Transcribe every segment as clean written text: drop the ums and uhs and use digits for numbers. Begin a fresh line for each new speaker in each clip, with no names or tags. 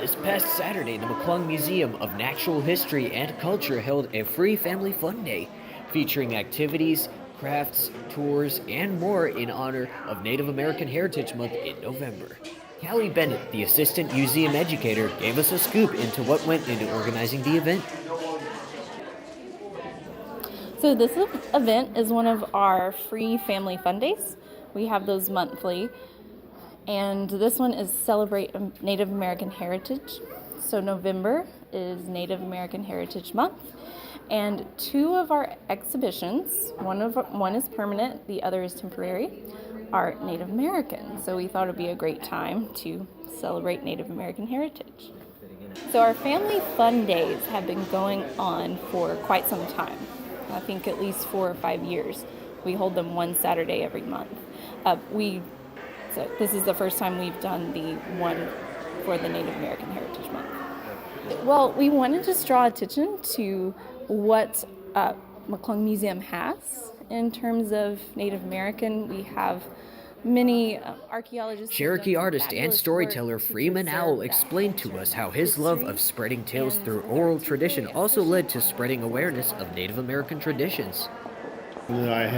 This past Saturday, the McClung Museum of Natural History and Culture held a free family fun day featuring activities, crafts, tours, and more in honor of Native American Heritage Month in November. Callie Bennett, the assistant museum educator, gave us a scoop into what went into organizing the event.
So this event is one of our free family fun days. We have those monthly. And this one is Celebrate Native American Heritage. So November is Native American Heritage Month. And two of our exhibitions, one is permanent, the other is temporary, are Native American. So we thought it would be a great time to celebrate Native American heritage. So our family fun days have been going on for quite some time. I think at least 4 or 5 years. We hold them one Saturday every month. So this is the first time we've done the one for the Native American Heritage Month. Well, we wanted to draw attention to what McClung Museum has in terms of Native American. We have many archaeologists.
Cherokee artist and storyteller Freeman Hal explained to us how his love of spreading tales through oral tradition also led to spreading awareness of Native American traditions.
I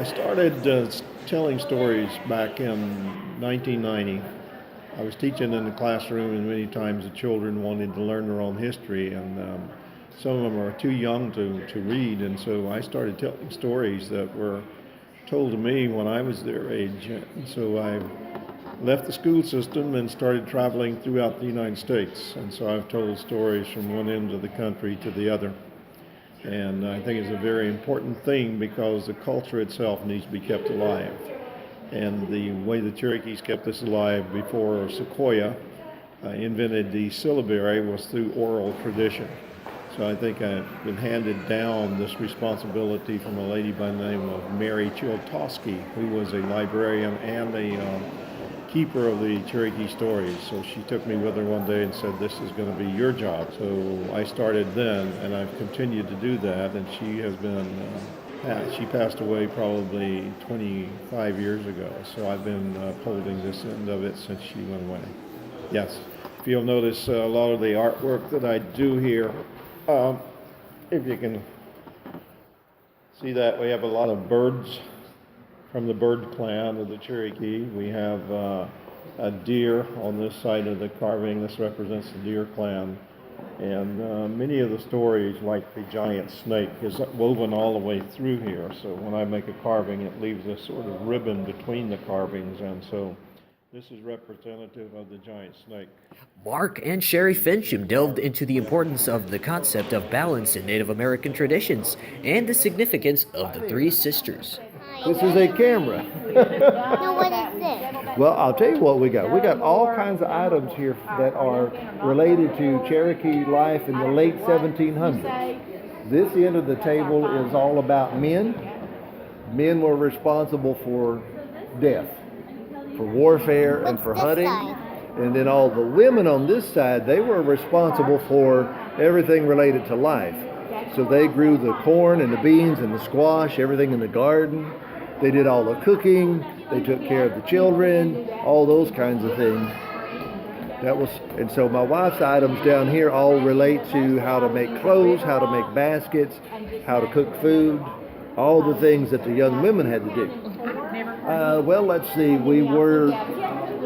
started telling stories back in 1990. I was teaching in the classroom, and many times the children wanted to learn their own history, and some of them are too young to read, and so I started telling stories that were told to me when I was their age. And so I left the school system and started traveling throughout the United States, and so I've told stories from one end of the country to the other. And I think it's a very important thing because the culture itself needs to be kept alive. And the way the Cherokees kept this alive before Sequoyah invented the syllabary was through oral tradition. So I think I've been handed down this responsibility from a lady by the name of Mary Chiltosky, who was a librarian and a keeper of the Cherokee stories. So she took me with her one day and said, "This is going to be your job." So I started then, and I've continued to do that. And she has been, she passed away probably 25 years ago. So I've been holding this end of it since she went away. Yes, if you'll notice a lot of the artwork that I do here, if you can see that, we have a lot of birds from the bird clan of the Cherokee. We have a deer on this side of the carving. This represents the deer clan. And many of the stories, like the giant snake, is woven all the way through here. So when I make a carving, it leaves a sort of ribbon between the carvings. And so this is representative of the giant snake.
Mark and Sherry Fincham delved into the importance of the concept of balance in Native American traditions and the significance of the three sisters.
This is a camera.
No, what is this?
Well, I'll tell you what we got. We got all kinds of items here that are related to Cherokee life in the late 1700s. This end of the table is all about men. Men were responsible for death, for warfare, and for hunting. And then all the women on this side, they were responsible for everything related to life. So they grew the corn and the beans and the squash, everything in the garden. They did all the cooking. They took care of the children, all those kinds of things. And so my wife's items down here all relate to how to make clothes, how to make baskets, how to cook food, all the things that the young women had to do. Well, let's see. We were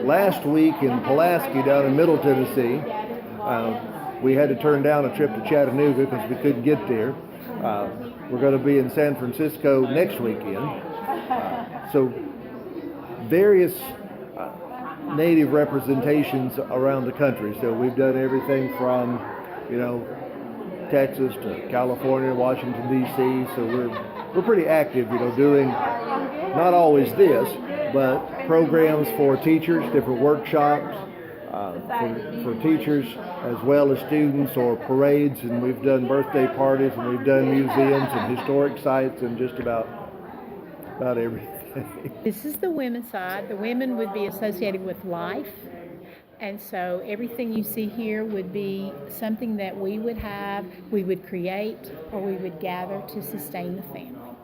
last week in Pulaski down in Middle Tennessee. We had to turn down a trip to Chattanooga because we couldn't get there. We're going to be in San Francisco next weekend. So various Native representations around the country. So we've done everything from, Texas to California, Washington, D.C. So we're pretty active, doing not always this, but programs for teachers, different workshops for teachers as well as students, or parades, and we've done birthday parties, and we've done museums and historic sites and just about everything.
This is the women's side. The women would be associated with life. And so everything you see here would be something that we would have, we would create, or we would gather to sustain the family.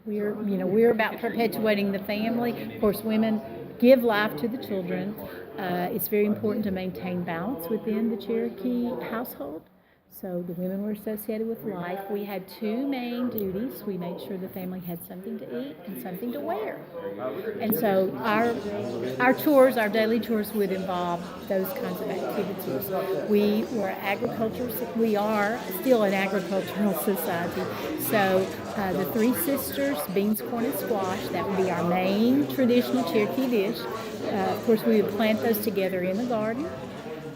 We're about perpetuating the family. Of course, women give life to the children. It's very important to maintain balance within the Cherokee household. So the women were associated with life. We had two main duties. We made sure the family had something to eat and something to wear. And so our tours, our daily tours would involve those kinds of activities. We were we are still an agricultural society. So the Three Sisters, beans, corn, and squash, that would be our main traditional Cherokee dish. Of course, we would plant those together in the garden.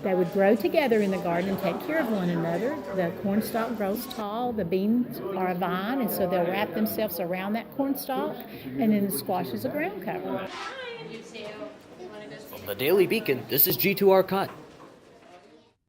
They would grow together in the garden and take care of one another. The cornstalk grows tall, the beans are a vine, and so they'll wrap themselves around that cornstalk, and then the squash is a ground cover.
From the Daily Beacon, this is Jitu Arcot.